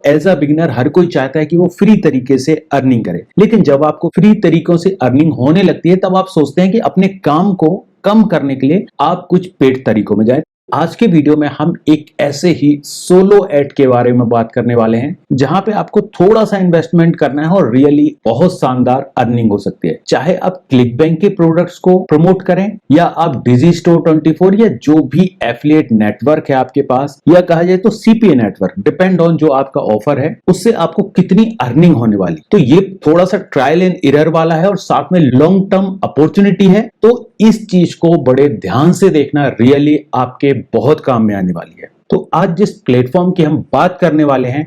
As a beginner हर कोई चाहता है कि वो फ्री तरीके से अर्निंग करे, लेकिन जब आपको फ्री तरीकों से अर्निंग होने लगती है तब आप सोचते हैं कि अपने काम को कम करने के लिए आप कुछ पेड तरीकों में जाएं। आज के वीडियो में हम एक ऐसे ही सोलो एड के बारे में बात करने वाले हैं जहां पे आपको थोड़ा सा इन्वेस्टमेंट करना है और रियली बहुत शानदार अर्निंग हो सकती है। चाहे आप क्लिकबैंक के प्रोडक्ट्स को प्रमोट करें या आप डिजी स्टोर 24 या जो भी एफिलिएट नेटवर्क है आपके पास, या कहा जाए तो सीपीए नेटवर्क, डिपेंड ऑन जो आपका ऑफर है उससे आपको कितनी अर्निंग होने वाली। तो ये थोड़ा सा ट्रायल एंड एरर वाला है और साथ में लॉन्ग टर्म अपॉर्चुनिटी है, तो इस चीज को बड़े ध्यान से देखना, रियली आपके बहुत काम में आने वाली है। तो आज जिस प्लेटफॉर्म की हम बात करने वाले हैं,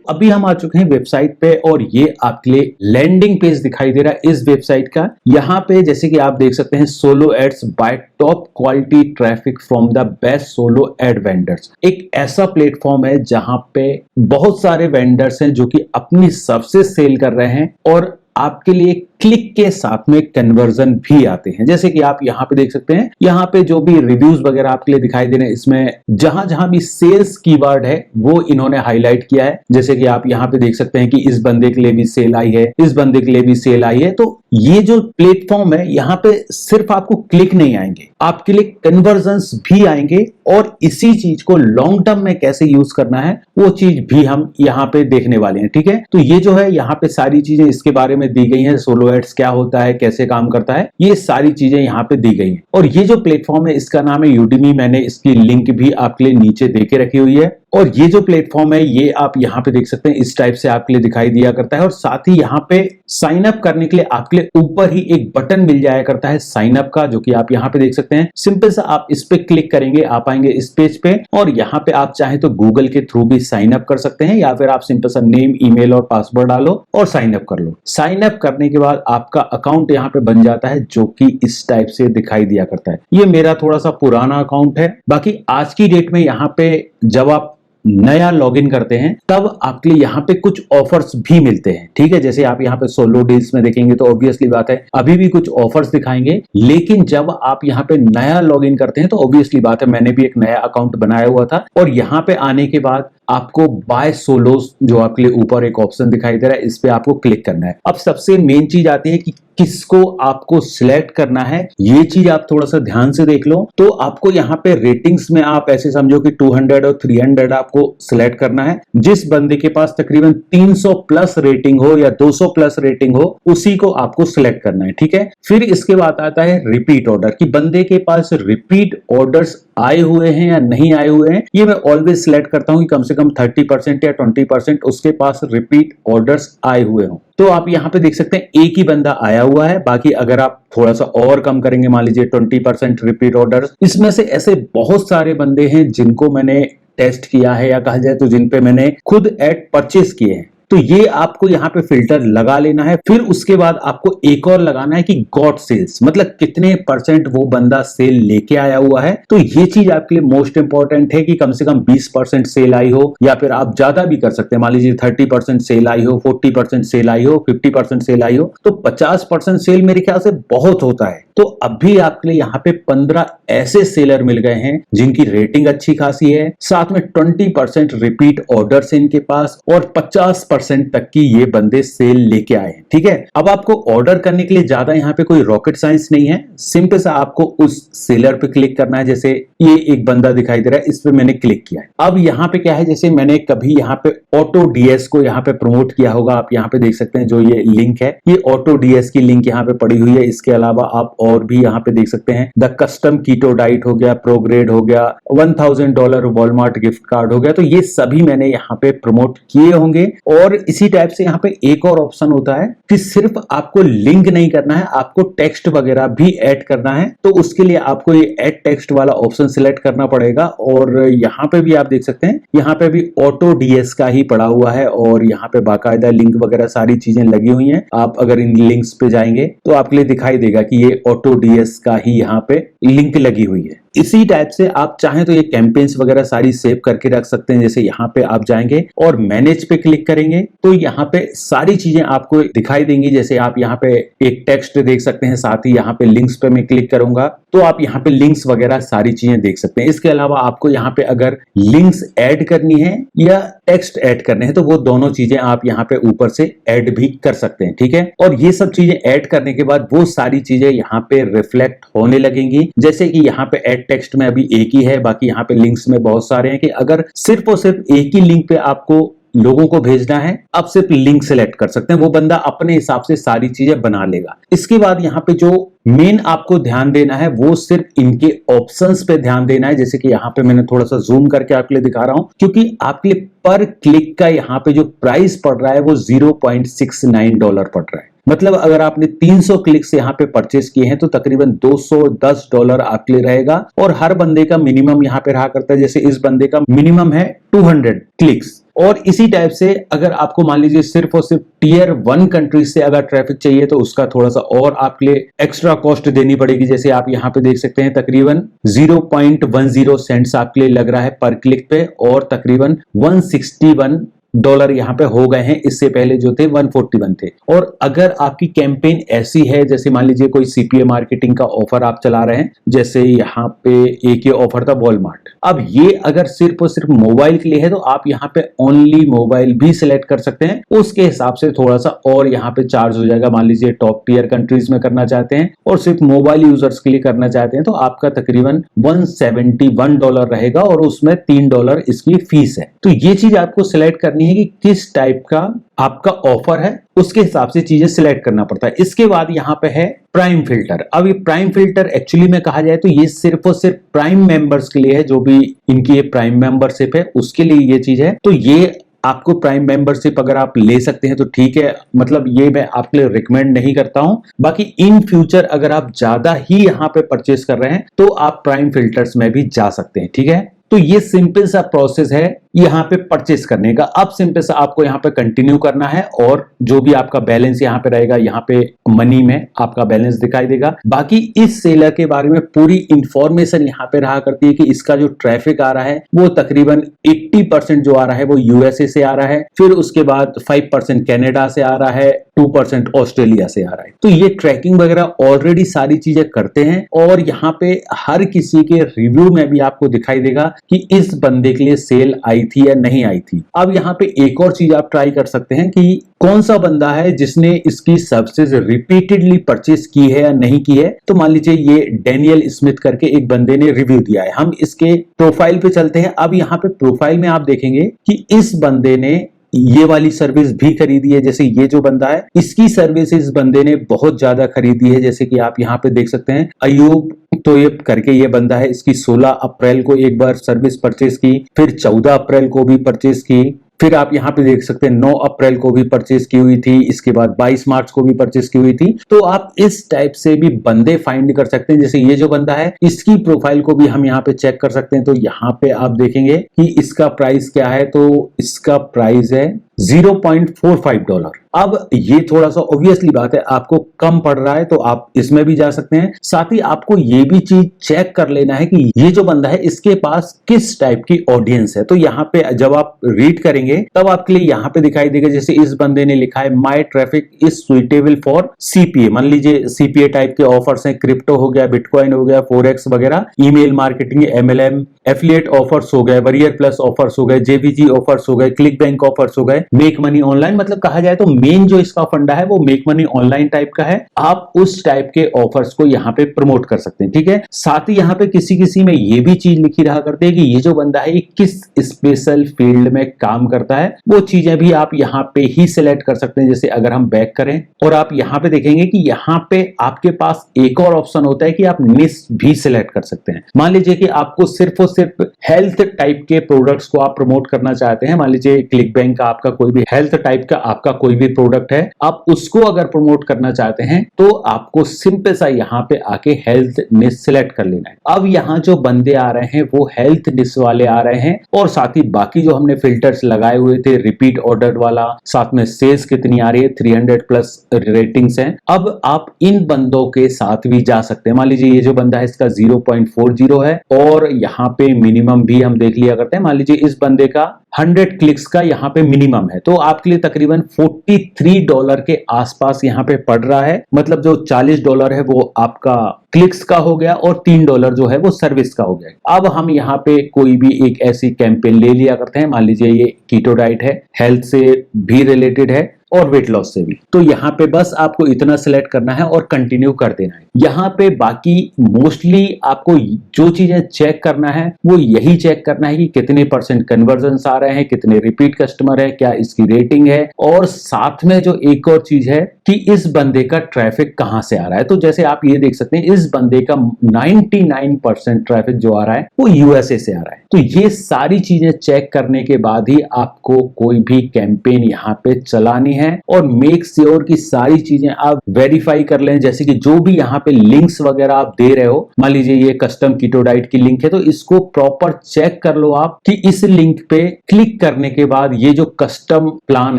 अभी हम आ चुके हैं वेबसाइट पे और ये आपके लिए लैंडिंग पेज दिखाई दे रहा है इस वेबसाइट का। यहाँ पे जैसे कि आप देख सकते हैं, solo ads by top quality traffic from the best solo ad vendors. एक ऐसा प्लेटफॉर्म है जहां पे बहुत सारे वेंडर्स हैं जो कि अपनी सबसे सेल कर रहे हैं और आपके लिए क्लिक के साथ में कन्वर्जन भी आते हैं। जैसे कि आप यहाँ पे देख सकते हैं, यहाँ पे जो भी रिव्यूज वगैरह आपके लिए दिखाई दे रहे हैं, इसमें जहां जहां भी सेल्स कीवर्ड है वो इन्होंने हाईलाइट किया है। जैसे कि आप यहाँ पे देख सकते हैं कि इस बंदे के लिए भी सेल आई है, इस बंदे के लिए भी सेल आई है। तो ये जो प्लेटफॉर्म है, यहाँ पे सिर्फ आपको क्लिक नहीं आएंगे, आपके लिए कन्वर्जन्स भी आएंगे और इसी चीज को लॉन्ग टर्म में कैसे यूज करना है वो चीज भी हम यहाँ पे देखने वाले हैं। ठीक है, तो ये जो है यहाँ पे सारी चीजें इसके बारे में दी गई हैं। सोलो एड्स क्या होता है, कैसे काम करता है, ये सारी चीजें यहाँ पे दी गई हैं। और ये जो प्लेटफॉर्म है इसका नाम है यूडेमी। मैंने इसकी लिंक भी आपके लिए नीचे देके रखी हुई है। और ये जो प्लेटफॉर्म है ये आप यहाँ पे देख सकते हैं, इस टाइप से आपके लिए दिखाई दिया करता है। और साथ ही यहाँ पे साइन अप करने के लिए आपके लिए ऊपर ही एक बटन मिल जाया करता है साइन अप का, जो कि आप यहाँ पे देख सकते हैं। सिंपल सा आप इस पे क्लिक करेंगे, आप आएंगे इस पेज पे और यहाँ पे आप चाहे तो गूगल के थ्रू भी साइन अप कर सकते हैं या फिर आप सिंपल सा नेम, ईमेल और पासवर्ड डालो और साइन अप कर लो। साइन अप करने के बाद आपका अकाउंट यहाँ पे बन जाता है, जो कि इस टाइप से दिखाई दिया करता है। ये मेरा थोड़ा सा पुराना अकाउंट है। बाकी आज की डेट में यहाँ पे जब आप नया लॉगिन करते हैं तब आपके लिए यहाँ पे कुछ ऑफर्स भी मिलते हैं। ठीक है, जैसे आप यहाँ पे सोलो डील्स में देखेंगे तो ऑब्वियसली बात है अभी भी कुछ ऑफर्स दिखाएंगे, लेकिन जब आप यहाँ पे नया लॉगिन करते हैं तो ऑब्वियसली बात है, मैंने भी एक नया अकाउंट बनाया हुआ था और यहाँ पे आने के बाद आपको बाय सोलोस जो आपके लिए ऊपर एक ऑप्शन दिखाई दे रहा है, इस पे आपको क्लिक करना है। अब सबसे मेन चीज आती है कि किसको आपको सिलेक्ट करना है। ये चीज आप थोड़ा सा ध्यान से देख लो। तो आपको यहाँ पे रेटिंग्स में आप ऐसे समझो कि 200 और 300 आपको सिलेक्ट करना है। जिस बंदे के पास तकरीबन 300 प्लस रेटिंग हो या 200 प्लस रेटिंग हो, उसी को आपको सिलेक्ट करना है। ठीक है, फिर इसके बाद आता है रिपीट ऑर्डर, कि बंदे के पास रिपीट ऑर्डर्स आए हुए हैं या नहीं आए हुए हैं। ये मैं ऑलवेज सिलेक्ट करता हूं कि कम से कम 30% या 20% उसके पास रिपीट ऑर्डर्स आए हुए हों। तो आप यहाँ पे देख सकते हैं एक ही बंदा आया हुआ है। बाकी अगर आप थोड़ा सा और कम करेंगे, मान लीजिए 20% रिपीट ऑर्डर्स, इसमें से ऐसे बहुत सारे बंदे हैं जिनको मैंने टेस्ट किया है या कहा जाए तो जिन पे मैंने खुद एड परचेस किए हैं। तो ये आपको यहाँ पे फिल्टर लगा लेना है। फिर उसके बाद आपको एक और लगाना है कि गॉट सेल्स, मतलब कितने परसेंट वो बंदा सेल लेके आया हुआ है। तो ये चीज आपके लिए मोस्ट इंपॉर्टेंट है कि कम से कम 20% सेल आई हो, या फिर आप ज्यादा भी कर सकते हैं। मान लीजिए 30% सेल आई हो, 40% सेल आई हो, 50% सेल आई हो, तो 50% सेल मेरे ख्याल से बहुत होता है। तो अभी आपके लिए यहाँ पे 15 ऐसे सेलर मिल गए हैं जिनकी रेटिंग अच्छी खासी है, साथ में 20% रिपीट ऑर्डर्स इनके पास और 50% तक की ये बंदे सेल लेके आए हैं। ठीक है, अब आपको ऑर्डर करने के लिए ज्यादा यहाँ पे कोई रॉकेट साइंस नहीं है। सिंपल सा आपको उस सेलर पे क्लिक करना है। जैसे ये एक बंदा दिखाई दे रहा है, इस पे मैंने क्लिक किया है। अब यहाँ पे क्या है, जैसे मैंने कभी यहाँ पे ऑटो डीएस को यहाँ पे प्रमोट किया होगा, आप यहाँ पे देख सकते हैं जो ये लिंक है, ये ऑटो डीएस की लिंक यहाँ पे पड़ी हुई है। इसके अलावा आप और भी यहाँ पे देख सकते हैं, द कस्टम कीटो डाइट हो गया, प्रोग्रेड हो गया, $1000 वॉलमार्ट गिफ्ट कार्ड हो गया। तो ये सभी मैंने यहाँ पे प्रमोट किए होंगे। और इसी टाइप से यहाँ पे एक और ऑप्शन होता है कि सिर्फ आपको लिंक नहीं करना है, आपको टेक्स्ट वगैरह भी ऐड करना है। तो उसके लिए आपको ये ऐड टेक्स्ट वाला ऑप्शन सिलेक्ट करना पड़ेगा। और यहाँ पे भी आप देख सकते हैं, यहाँ पे भी ऑटो डीएस का ही पड़ा हुआ है और यहाँ पे बाकायदा लिंक वगैरह सारी चीजें लगी हुई हैं। आप अगर इन लिंक्स पे जाएंगे तो आपके लिए दिखाई देगा कि ये ऑटो डीएस का ही यहाँ पे लिंक लगी हुई है। इसी टाइप से आप चाहें तो ये कैंपेन्स वगैरह सारी सेव करके रख सकते हैं। जैसे यहाँ पे आप जाएंगे और मैनेज पे क्लिक करेंगे तो यहाँ पे सारी चीजें आपको दिखाई देंगी। जैसे आप यहाँ पे एक टेक्स्ट देख सकते हैं, साथ ही यहाँ पे लिंक्स पे मैं क्लिक करूंगा तो आप यहाँ पे लिंक्स वगैरह सारी चीजें देख सकते हैं। इसके अलावा आपको यहाँ पे अगर लिंक्स ऐड करनी है या टेक्स्ट ऐड करने हैं तो वो दोनों चीजें आप यहाँ पे ऊपर से ऐड भी कर सकते हैं, ठीक है। और ये सब चीजें ऐड करने के बाद वो सारी चीजें यहाँ पे रिफ्लेक्ट होने लगेंगी। जैसे कि यहाँ पे ऐड टेक्स्ट में अभी एक ही है, बाकी यहाँ पे लिंक्स में बहुत सारे हैं कि अगर सिर्फ और सिर्फ एक ही लिंक पे आपको लोगों को भेजना है, आप सिर्फ लिंक सेलेक्ट कर सकते हैं, वो बंदा अपने हिसाब से सारी चीजें बना लेगा। इसके बाद यहाँ पे जो मेन आपको ध्यान देना है वो सिर्फ इनके ऑप्शंस पे ध्यान देना है। जैसे कि यहाँ पे मैंने थोड़ा सा जूम करके आपके लिए दिखा रहा हूं, क्योंकि आपके लिए पर क्लिक का यहाँ पे जो प्राइस पड़ रहा है वो $0.69 पड़ रहा है। मतलब अगर आपने 300 क्लिक्स यहाँ पे परचेस किए हैं तो तकरीबन $210 आपके लिए रहेगा। और हर बंदे का मिनिमम यहाँ पे रहा करता है, जैसे इस बंदे का मिनिमम है 200 क्लिक्स। और इसी टाइप से अगर आपको मान लीजिए सिर्फ और सिर्फ टियर 1 कंट्रीज से अगर ट्रैफिक चाहिए तो उसका थोड़ा सा और आपके लिए एक्स्ट्रा कॉस्ट देनी पड़ेगी। जैसे आप यहाँ पे देख सकते हैं तकरीबन 0.10 सेंट्स आपके लिए लग रहा है पर क्लिक पे, और तकरीबन $161 यहाँ पे हो गए हैं। इससे पहले जो थे 141 थे। और अगर आपकी कैंपेन ऐसी है, जैसे मान लीजिए कोई सीपीए मार्केटिंग का ऑफर आप चला रहे हैं, जैसे यहाँ पे एक ये ऑफर था वॉलमार्ट, अब ये अगर सिर्फ और सिर्फ मोबाइल के लिए है तो आप यहाँ पे ओनली मोबाइल भी सिलेक्ट कर सकते हैं। उसके हिसाब से थोड़ा सा और यहाँ पे चार्ज हो जाएगा। मान लीजिए टॉप टियर कंट्रीज में करना चाहते हैं और सिर्फ मोबाइल यूजर्स के लिए करना चाहते हैं तो आपका तकरीबन $171 रहेगा, और उसमें $3 इसकी फीस है। तो ये चीज आपको सिलेक्ट करनी है कि किस टाइप का आपका ऑफर है, उसके हिसाब से चीजें सिलेक्ट करना पड़ता है। इसके बाद यहाँ पे है प्राइम फिल्टर। अब ये प्राइम फिल्टर एक्चुअली में कहा जाए तो ये सिर्फ और सिर्फ प्राइम मेंबर्स के लिए है, जो भी इनकी ये प्राइम मेंबरशिप है उसके लिए ये चीज है। तो ये आपको प्राइम मेंबरशिप अगर आप ले सकते हैं तो ठीक है, मतलब ये मैं आपके लिए रिकमेंड नहीं करता हूं। बाकी इन फ्यूचर अगर आप ज्यादा ही यहाँ पे परचेस कर रहे हैं तो आप प्राइम फिल्टर्स में भी जा सकते हैं, ठीक है। तो ये सिंपल सा प्रोसेस है यहाँ पे परचेस करने का। अब सिंपल सा आपको यहाँ पे कंटिन्यू करना है, और जो भी आपका बैलेंस यहाँ पे रहेगा, यहाँ पे मनी में आपका बैलेंस दिखाई देगा। बाकी इस सेलर के बारे में पूरी इंफॉर्मेशन यहाँ पे रहा करती है कि इसका जो ट्रैफिक आ रहा है वो तकरीबन 80% जो आ रहा है वो यूएसए से आ रहा है, फिर उसके बाद 5% कनाडा से आ रहा है, 2% ऑस्ट्रेलिया से आ रहा है। तो ये ट्रैकिंग वगैरह ऑलरेडी सारी चीजें करते हैं, और यहाँ पे हर किसी के रिव्यू में भी आपको दिखाई देगा कि इस बंदे के लिए सेल आई थी या नहीं आई थी। अब यहाँ पे एक और चीज आप ट्राई कर सकते हैं कि कौन सा बंदा है जिसने इसकी सर्विसेज रिपीटेडली परचेस की है या नहीं की है। तो मान लीजिए ये डैनियल स्मिथ करके एक बंदे ने रिव्यू दिया है। हम इसके प्रोफाइल पे चलते हैं। अब यहाँ पे प्रोफाइल में आप देखेंगे कि इस बंदे ने ये वाली सर्विस भी खरीदी है। जैसे ये जो बंदा है इसकी सर्विस इस बंदे ने बहुत ज्यादा खरीदी है। जैसे कि आप यहाँ पे देख सकते हैं अयूब तो ये करके ये बंदा है, इसकी 16 अप्रैल को एक बार सर्विस परचेस की, फिर 14 अप्रैल को भी परचेस की, फिर आप यहाँ पे देख सकते हैं 9 अप्रैल को भी परचेस की हुई थी, इसके बाद 22 मार्च को भी परचेस की हुई थी। तो आप इस टाइप से भी बंदे फाइंड कर सकते हैं। जैसे ये जो बंदा है इसकी प्रोफाइल को भी हम यहाँ पे चेक कर सकते हैं। तो यहाँ पे आप देखेंगे कि इसका प्राइस क्या है, तो इसका प्राइस है $0.45। अब ये थोड़ा सा ऑब्वियसली बात है आपको कम पड़ रहा है तो आप इसमें भी जा सकते हैं। साथ ही आपको ये भी चीज चेक कर लेना है कि ये जो बंदा है इसके पास किस टाइप की ऑडियंस है। तो यहाँ पे जब आप रीड करेंगे तब आपके लिए यहाँ पे दिखाई देगा, जैसे इस बंदे ने लिखा है my traffic is suitable for CPA. मान लीजिए सीपीए टाइप के ऑफर्स हैं, क्रिप्टो हो गया, बिटकॉइन हो गया, फोरेक्स वगैरह, email marketing, MLM, affiliate offers हो गए, वरियर प्लस ऑफर्स हो गए, जेबीजी ऑफर्स हो गए, क्लिक बैंक ऑफर्स हो गए, मेक मनी ऑनलाइन। मतलब कहा जाए तो मेन जो इसका फंडा है वो मेक मनी ऑनलाइन टाइप का है। आप उस टाइप के ऑफर्स को यहाँ पे प्रमोट कर सकते हैं, ठीक है। साथ ही यहाँ पे किसी किसी में ये भी चीज लिखी रहा करते हैं कि ये जो बंदा है ये किस स्पेशल फील्ड में काम करता है। वो चीजें भी आप यहाँ पे ही सिलेक्ट कर सकते हैं। जैसे अगर हम बैक करें और आप यहाँ पे देखेंगे कि यहाँ पे आपके पास एक और ऑप्शन होता है कि आप निश भी सिलेक्ट कर सकते हैं। मान लीजिए कि आपको सिर्फ और सिर्फ हेल्थ टाइप के प्रोडक्ट्स को आप प्रमोट करना चाहते हैं। मान लीजिए क्लिक बैंक का आपका कोई भी हेल्थ टाइप का आपका कोई भी प्रोडक्ट है, आप उसको अगर प्रमोट करना चाहते हैं तो आपको सिंपल सा यहाँ पे आके हेल्थ निश सिलेक्ट कर लेना है। अब यहाँ जो बंदे आ रहे हैं वो हेल्थ निश वाले आ रहे हैं, और साथ ही बाकी जो हमने फिल्टर्स लगाए हुए थे, रिपीट ऑर्डर वाला, साथ में सेल्स कितनी आ रही है, 300+ रेटिंग्स हैं। अब आप इन बंदों के साथ भी जा सकते हैं। मान लीजिए ये जो बंदा है इसका 0.40 है, और यहाँ पे मिनिमम भी हम देख लिया करते हैं। मान लीजिए इस बंदे का 100 क्लिक्स का यहाँ पे मिनिमम है, तो आपके लिए तकरीबन $43 के आसपास यहाँ पे पड़ रहा है। मतलब जो $40 है वो आपका क्लिक्स का हो गया और $3 जो है वो सर्विस का हो गया। अब हम यहाँ पे कोई भी एक ऐसी कैंपेन ले लिया करते हैं, मान लीजिए ये कीटो डाइट है, हेल्थ से भी रिलेटेड है और वेट लॉस से भी, तो यहाँ पे बस आपको इतना सिलेक्ट करना है और कंटिन्यू कर देना है। यहाँ पे बाकी मोस्टली आपको जो चीजें चेक करना है वो यही चेक करना है कि कितने % कन्वर्जन आ रहे हैं, कितने रिपीट कस्टमर है, क्या इसकी रेटिंग है, और साथ में जो एक और चीज है कि इस बंदे का ट्रैफिक कहां से आ रहा है। तो जैसे आप ये देख सकते हैं इस बंदे का 99% ट्रैफिक जो आ रहा है वो यूएसए से आ रहा है। तो ये सारी चीजें चेक करने के बाद ही आपको कोई भी कैंपेन यहाँ पे चलानी है, और मेक श्योर कि सारी चीजें आप वेरीफाई कर लें। जैसे कि जो भी यहाँ पे लिंक्स वगैरह आप दे रहे हो, मान लीजिए ये कस्टम कीटो डाइट की लिंक है, तो इसको प्रॉपर चेक कर लो आप कि इस लिंक पे क्लिक करने के बाद ये जो कस्टम प्लान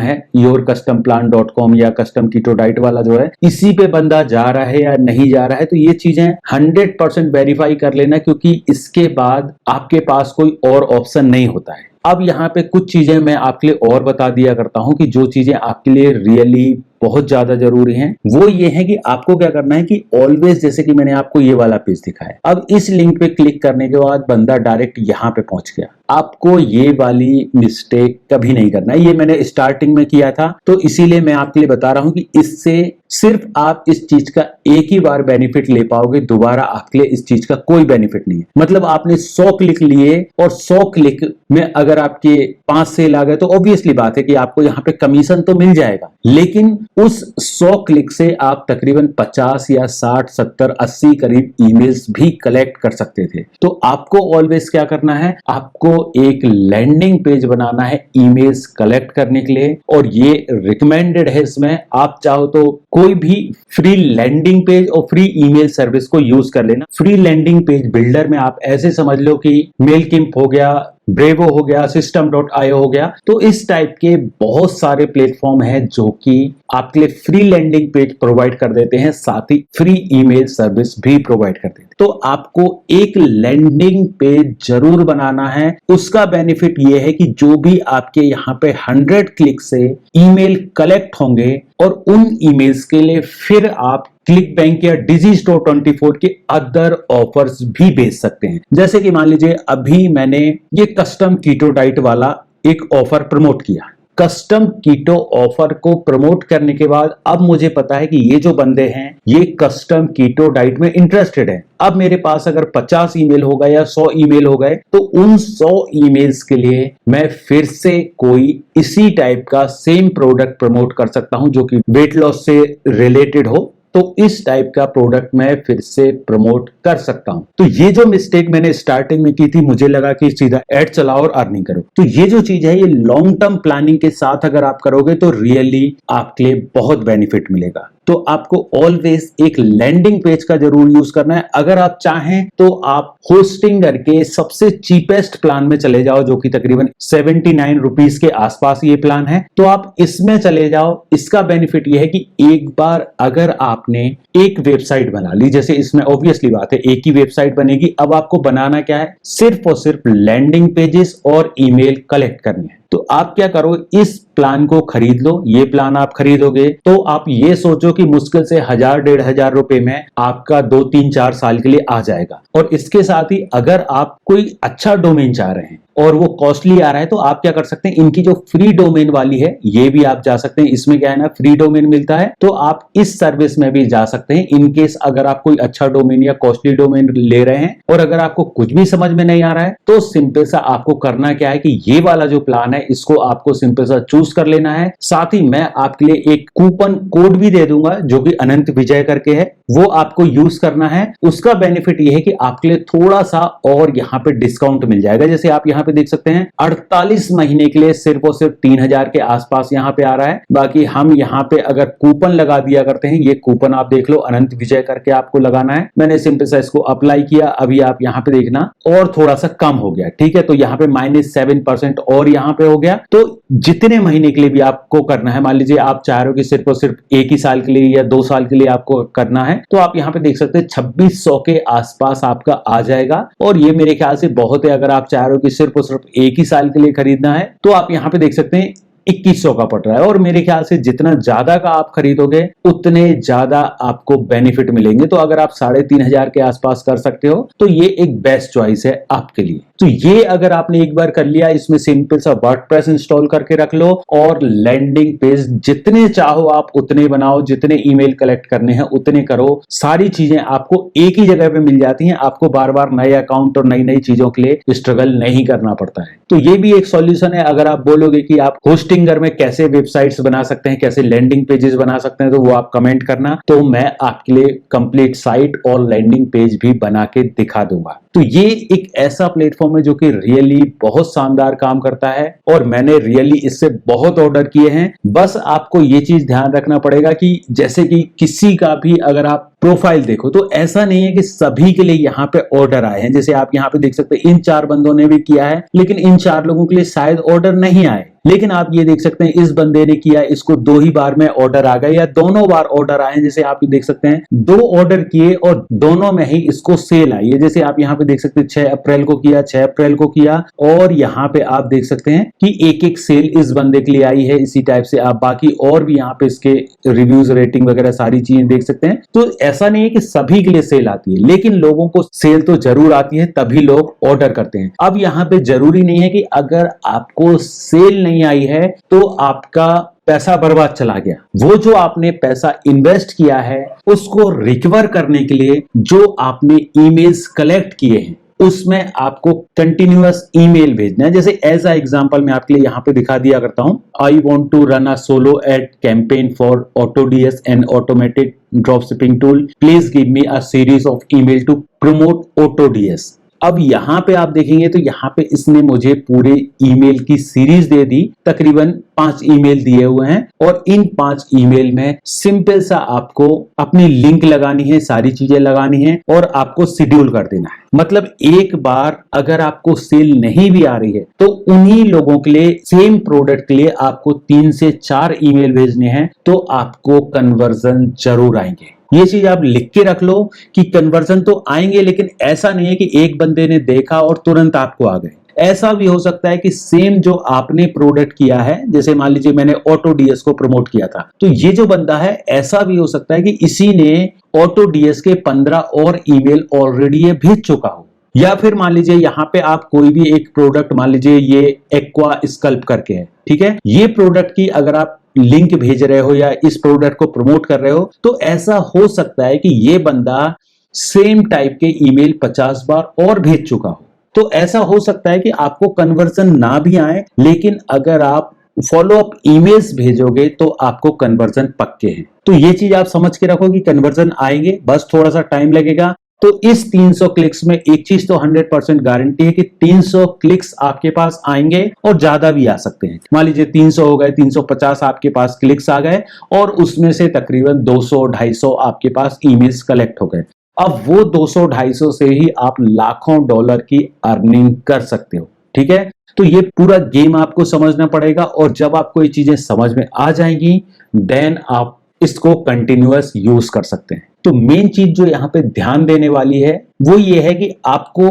है yourcustomplan.com या कस्टम कीटो डाइट वाला जो है, इसी पे बंदा जा रहा है या नहीं जा रहा है। तो ये चीजें 100% वेरीफाई कर लेना, क्योंकि इसके बाद आपके पास कोई और ऑप्शन नहीं होता है। अब यहाँ पे कुछ चीजें मैं आपके लिए और बता दिया करता हूँ कि जो चीजें आपके लिए रियली बहुत ज्यादा जरूरी हैं, वो ये है कि आपको क्या करना है कि ऑलवेज, जैसे कि मैंने आपको ये वाला पेज दिखाया, अब इस लिंक पे क्लिक करने के बाद बंदा डायरेक्ट यहाँ पे पहुंच गया। आपको ये वाली मिस्टेक कभी नहीं करना है, ये मैंने स्टार्टिंग में किया था, तो इसीलिए मैं आपके लिए बता रहा हूं कि इससे सिर्फ आप इस चीज का एक ही बार बेनिफिट ले पाओगे, दोबारा आपके लिए इस चीज का कोई बेनिफिट नहीं है। मतलब आपने 100 क्लिक लिए और 100 क्लिक में अगर आपके 5 सेल आ गए तो ऑब्वियसली बात है कि आपको यहाँ पे कमीशन तो मिल जाएगा, लेकिन उस 100 क्लिक से आप तकरीबन 50 या 60, 70, 80 करीब ईमेल्स भी कलेक्ट कर सकते थे। तो आपको ऑलवेज क्या करना है, आपको एक लैंडिंग पेज बनाना है ईमेल्स कलेक्ट करने के लिए, और ये रिकमेंडेड है। इसमें आप चाहो तो कोई भी फ्री लैंडिंग पेज और फ्री ईमेल सर्विस को यूज कर लेना। फ्री लैंडिंग पेज बिल्डर में आप ऐसे समझ लो कि मेलकिंप हो गया, ब्रेवो हो गया, system.io हो गया, तो इस टाइप के बहुत सारे प्लेटफॉर्म हैं जो कि आपके लिए फ्री लैंडिंग पेज प्रोवाइड कर देते हैं, साथ ही फ्री ईमेल सर्विस भी प्रोवाइड कर देते हैं। तो आपको एक लैंडिंग पेज जरूर बनाना है। उसका बेनिफिट ये है कि जो भी आपके यहाँ पे 100 क्लिक से ईमेल कलेक्ट होंगे, और उन ईमेल्स के लिए फिर आप क्लिक बैंक या डिजी स्टोर 24 के अदर ऑफर्स भी बेच सकते हैं। जैसे कि मान लीजिए अभी मैंने ये कस्टम कीटो डाइट वाला एक ऑफर प्रमोट किया। कस्टम कीटो ऑफर को प्रमोट करने के बाद अब मुझे पता है कि ये जो बंदे हैं ये कस्टम कीटो डाइट में इंटरेस्टेड है। अब मेरे पास अगर 50 ईमेल हो गए या 100 ईमेल हो गए, तो उन 100 ईमेल्स के लिए मैं फिर से कोई इसी टाइप का सेम प्रोडक्ट प्रमोट कर सकता हूं जो कि वेट लॉस से रिलेटेड हो। तो इस टाइप का प्रोडक्ट मैं फिर से प्रमोट कर सकता हूं। तो ये जो मिस्टेक मैंने स्टार्टिंग में की थी, मुझे लगा कि सीधा एड चलाओ और अर्निंग करो, तो ये जो चीज है ये लॉन्ग टर्म प्लानिंग के साथ अगर आप करोगे तो रियली आपके लिए बहुत बेनिफिट मिलेगा। तो आपको ऑलवेज एक लैंडिंग पेज का जरूर यूज करना है। अगर आप चाहें तो आप होस्टिंग करके सबसे चीपेस्ट प्लान में चले जाओ, जो कि तकरीबन 79 रुपीज के आसपास ये प्लान है, तो आप इसमें चले जाओ। इसका बेनिफिट ये है कि एक बार अगर आपने एक वेबसाइट बना ली, जैसे इसमें ऑब्वियसली बात है एक ही वेबसाइट बनेगी, अब आपको बनाना क्या है, सिर्फ और सिर्फ लैंडिंग पेजेस और ईमेल कलेक्ट करने हैं। तो आप क्या करो, इस प्लान को खरीद लो। ये प्लान आप खरीदोगे तो आप ये सोचो कि मुश्किल से 1000-1500 रुपए में आपका 2-3-4 साल के लिए आ जाएगा। और इसके साथ ही अगर आप कोई अच्छा डोमेन चाह रहे हैं और वो कॉस्टली आ रहा है, तो आप क्या कर सकते हैं, इनकी जो फ्री डोमेन वाली है ये भी आप जा सकते हैं। इसमें क्या है ना, फ्री डोमेन मिलता है, तो आप इस सर्विस में भी जा सकते हैं। इनकेस अगर आप कोई अच्छा डोमेन या कॉस्टली डोमेन ले रहे हैं और अगर आपको कुछ भी समझ में नहीं आ रहा है, तो सिंपल सा आपको करना क्या है कि ये वाला जो प्लान है इसको आपको सिंपल सा चूज कर लेना है। साथ ही मैं आपके लिए एक कूपन कोड भी दे दूंगा जो कि अनंत विजय करके है, वो आपको यूज करना है। उसका बेनिफिट ये है कि आपके लिए थोड़ा सा और यहाँ पे डिस्काउंट मिल जाएगा। जैसे आप यहाँ पे देख सकते हैं 48 महीने के लिए सिर्फ और सिर्फ 3000 के आसपास यहाँ पे आ रहा है। बाकी हम यहाँ पे अगर कूपन लगा दिया करते हैं, ये कूपन आप देख लो, अनंत विजय करके आपको लगाना है। मैंने सिंपल सा इसको अप्लाई किया, अभी आप यहाँ पे देखना और थोड़ा सा कम हो गया, ठीक है। तो यहाँ पे -7% और यहाँ पे हो गया। तो जितने महीने के लिए भी आपको करना है, मान लीजिए आप चाह रहे हो कि सिर्फ और सिर्फ 1 ही साल के लिए या 2 साल के लिए आपको करना है, तो आप यहाँ पे देख सकते हैं 2600 के आसपास आपका आ जाएगा। और ये मेरे ख्याल से बहुत है। अगर आप चाह रहे हो कि सिर्फ सिर्फ और सिर्फ एक ही साल के लिए खरीदना है तो आप यहाँ पे देख सकते हैं 2100 का पड़ रहा है। और मेरे ख्याल से जितना ज्यादा का आप खरीदोगे उतने ज्यादा आपको बेनिफिट मिलेंगे। तो अगर आप 3500 के आसपास कर सकते हो तो ये एक बेस्ट चॉइस है आपके लिए। तो ये अगर आपने एक बार कर लिया, इसमें सिंपल सा वर्डप्रेस इंस्टॉल करके रख लो और लैंडिंग पेज जितने चाहो आप उतने बनाओ, जितने ईमेल कलेक्ट करने हैं उतने करो। सारी चीजें आपको एक ही जगह पे मिल जाती हैं, आपको बार बार नए अकाउंट और नई नई चीजों के लिए स्ट्रगल नहीं करना पड़ता है। तो ये भी एक सॉल्यूशन है। अगर आप बोलोगे कि आप होस्टिंगर में कैसे वेबसाइट्स बना सकते हैं, कैसे लैंडिंग पेजेस बना सकते हैं, तो वो आप कमेंट करना, तो मैं आपके लिए कंप्लीट साइट और लैंडिंग पेज भी बना के दिखा दूंगा। तो ये एक ऐसा प्लेटफॉर्म है जो कि रियली बहुत शानदार काम करता है और मैंने रियली इससे बहुत ऑर्डर किए हैं। बस आपको ये चीज ध्यान रखना पड़ेगा कि जैसे कि किसी का भी अगर आप प्रोफाइल देखो तो ऐसा नहीं है कि सभी के लिए यहाँ पे ऑर्डर आए हैं। जैसे आप यहाँ पे देख सकते हैं इन 4 बंदों ने भी किया है, लेकिन इन 4 लोगों के लिए शायद ऑर्डर नहीं आए। लेकिन आप ये देख सकते हैं इस बंदे ने किया, इसको 2 ही बार में ऑर्डर आ गए या दोनों बार ऑर्डर आए। जैसे आप देख सकते हैं 2 ऑर्डर किए और दोनों में ही इसको सेल आई है। जैसे आप यहाँ पे देख सकते हैं 6 अप्रैल को किया, 6 अप्रैल को किया, और यहाँ पे आप देख सकते हैं कि एक एक सेल इस बंदे के लिए आई है। इसी टाइप से आप बाकी और भी यहाँ पे इसके रिव्यूज, रेटिंग वगैरह सारी चीजें देख सकते हैं। तो ऐसा नहीं है कि सभी के लिए सेल आती है, लेकिन लोगों को सेल तो जरूर आती है, तभी लोग ऑर्डर करते हैं। अब यहाँ पे जरूरी नहीं है कि अगर आपको सेल नहीं आई है तो आपका पैसा बर्बाद चला गया। वो जो आपने पैसा इन्वेस्ट किया है उसको रिकवर करने के लिए जो आपने ईमेल्स कलेक्ट किए हैं उसमें आपको कंटिन्यूअस ईमेल भेजना है। जैसे एज अ एग्जांपल मैं आपके लिए यहाँ पे दिखा दिया करता हूं, I want to run a solo ad campaign for AutoDS and automatic drop shipping tool, please give me a series of email to promote AutoDS. अब यहाँ पे आप देखेंगे तो यहाँ पे इसने मुझे पूरे ईमेल की सीरीज दे दी, तकरीबन 5 ईमेल दिए हुए हैं और इन 5 ईमेल में सिंपल सा आपको अपनी लिंक लगानी है, सारी चीजें लगानी है और आपको शेड्यूल कर देना है। मतलब एक बार अगर आपको सेल नहीं भी आ रही है तो उन्हीं लोगों के लिए, सेम प्रोडक्ट के लिए आपको 3 से 4 ईमेल भेजने हैं तो आपको कन्वर्जन जरूर आएंगे। ये चीज आप लिख के रख लो कि कन्वर्जन तो आएंगे, लेकिन ऐसा नहीं है कि एक बंदे ने देखा और तुरंत आपको आ गए। ऐसा भी हो सकता है कि सेम जो आपने प्रोडक्ट किया है, जैसे मान लीजिए मैंने ऑटोडीएस को प्रमोट किया था, तो ये जो बंदा है ऐसा भी हो सकता है कि इसी ने ऑटोडीएस के 15 और ईमेल ऑलरेडी भेज चुका हो। या फिर मान लीजिए यहाँ पे आप कोई भी एक प्रोडक्ट, मान लीजिए ये एक्वा स्कल्प करके है, ठीक है, ये प्रोडक्ट की अगर आप लिंक भेज रहे हो या इस प्रोडक्ट को प्रमोट कर रहे हो तो ऐसा हो सकता है कि ये बंदा सेम टाइप के ईमेल 50 बार और भेज चुका हो। तो ऐसा हो सकता है कि आपको कन्वर्जन ना भी आए, लेकिन अगर आप फॉलो अप ईमेल्स भेजोगे तो आपको कन्वर्जन पक्के हैं। तो ये चीज आप समझ के रखो कि कन्वर्जन आएंगे, बस थोड़ा सा टाइम लगेगा। तो इस 300 क्लिक्स में एक चीज तो 100% गारंटी है कि 300 क्लिक्स आपके पास आएंगे और ज्यादा भी आ सकते हैं। मान लीजिए 300 हो गए, 350 आपके पास क्लिक्स आ गए और उसमें से तकरीबन 200-250 आपके पास ईमेल्स कलेक्ट हो गए। अब वो 200-250 से ही आप लाखों डॉलर की अर्निंग कर सकते हो, ठीक है। तो ये पूरा गेम आपको समझना पड़ेगा और जब आपको ये चीजें समझ में आ जाएंगी देन आप इसको कंटिन्यूअस यूज कर सकते हैं। तो मेन चीज जो यहाँ पे ध्यान देने वाली है वो ये है कि आपको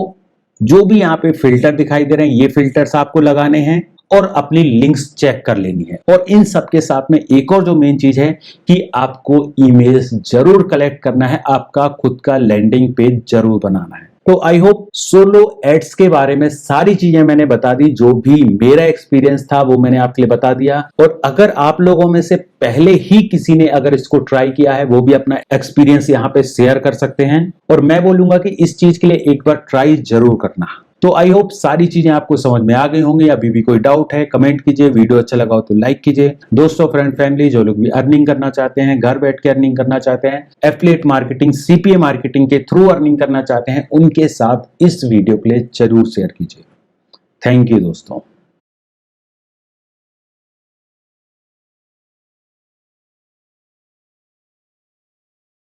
जो भी यहाँ पे फिल्टर दिखाई दे रहे हैं ये फिल्टर्स आपको लगाने हैं और अपनी लिंक्स चेक कर लेनी है। और इन सब के साथ में एक और जो मेन चीज है कि आपको ईमेल्स जरूर कलेक्ट करना है, आपका खुद का लैंडिंग पेज जरूर बनाना है। तो आई होप सोलो एड्स के बारे में सारी चीजें मैंने बता दी, जो भी मेरा एक्सपीरियंस था वो मैंने आपके लिए बता दिया। और अगर आप लोगों में से पहले ही किसी ने अगर इसको ट्राई किया है वो भी अपना एक्सपीरियंस यहाँ पे शेयर कर सकते हैं और मैं बोलूंगा कि इस चीज के लिए एक बार ट्राई जरूर करना। तो आई होप सारी चीजें आपको समझ में आ गई होंगी। अभी भी कोई डाउट है कमेंट कीजिए, वीडियो अच्छा लगा हो तो लाइक कीजिए। दोस्तों, फ्रेंड, फैमिली जो लोग भी अर्निंग करना चाहते हैं, घर बैठ के अर्निंग करना चाहते हैं, एफिलिएट मार्केटिंग, सीपीए मार्केटिंग के थ्रू अर्निंग करना चाहते हैं, उनके साथ इस वीडियो के लिए जरूर शेयर कीजिए। थैंक यू दोस्तों।